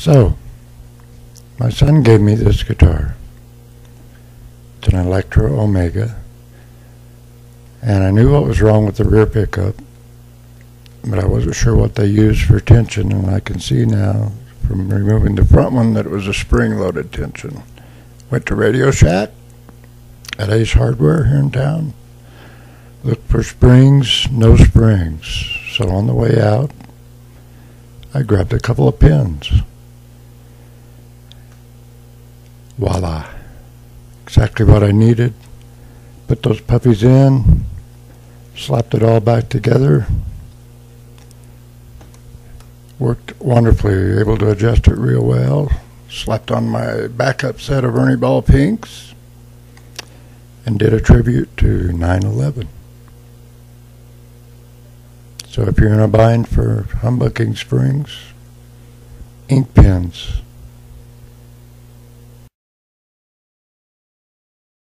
So, my son gave me this guitar. It's an Electra Omega. And I knew what was wrong with the rear pickup, but I wasn't sure what they used for tension, and I can see now from removing the front one that it was a spring-loaded tension. Went to Radio Shack at Ace Hardware here in town. Looked for springs, no springs. So on the way out, I grabbed a couple of pins. Voila. Exactly what I needed. Put those puppies in, slapped it all back together. Worked wonderfully, able to adjust it real well. Slapped on my backup set of Ernie Ball Pinks and did a tribute to 9/11. So if you're in a bind for humbucking springs, ink pens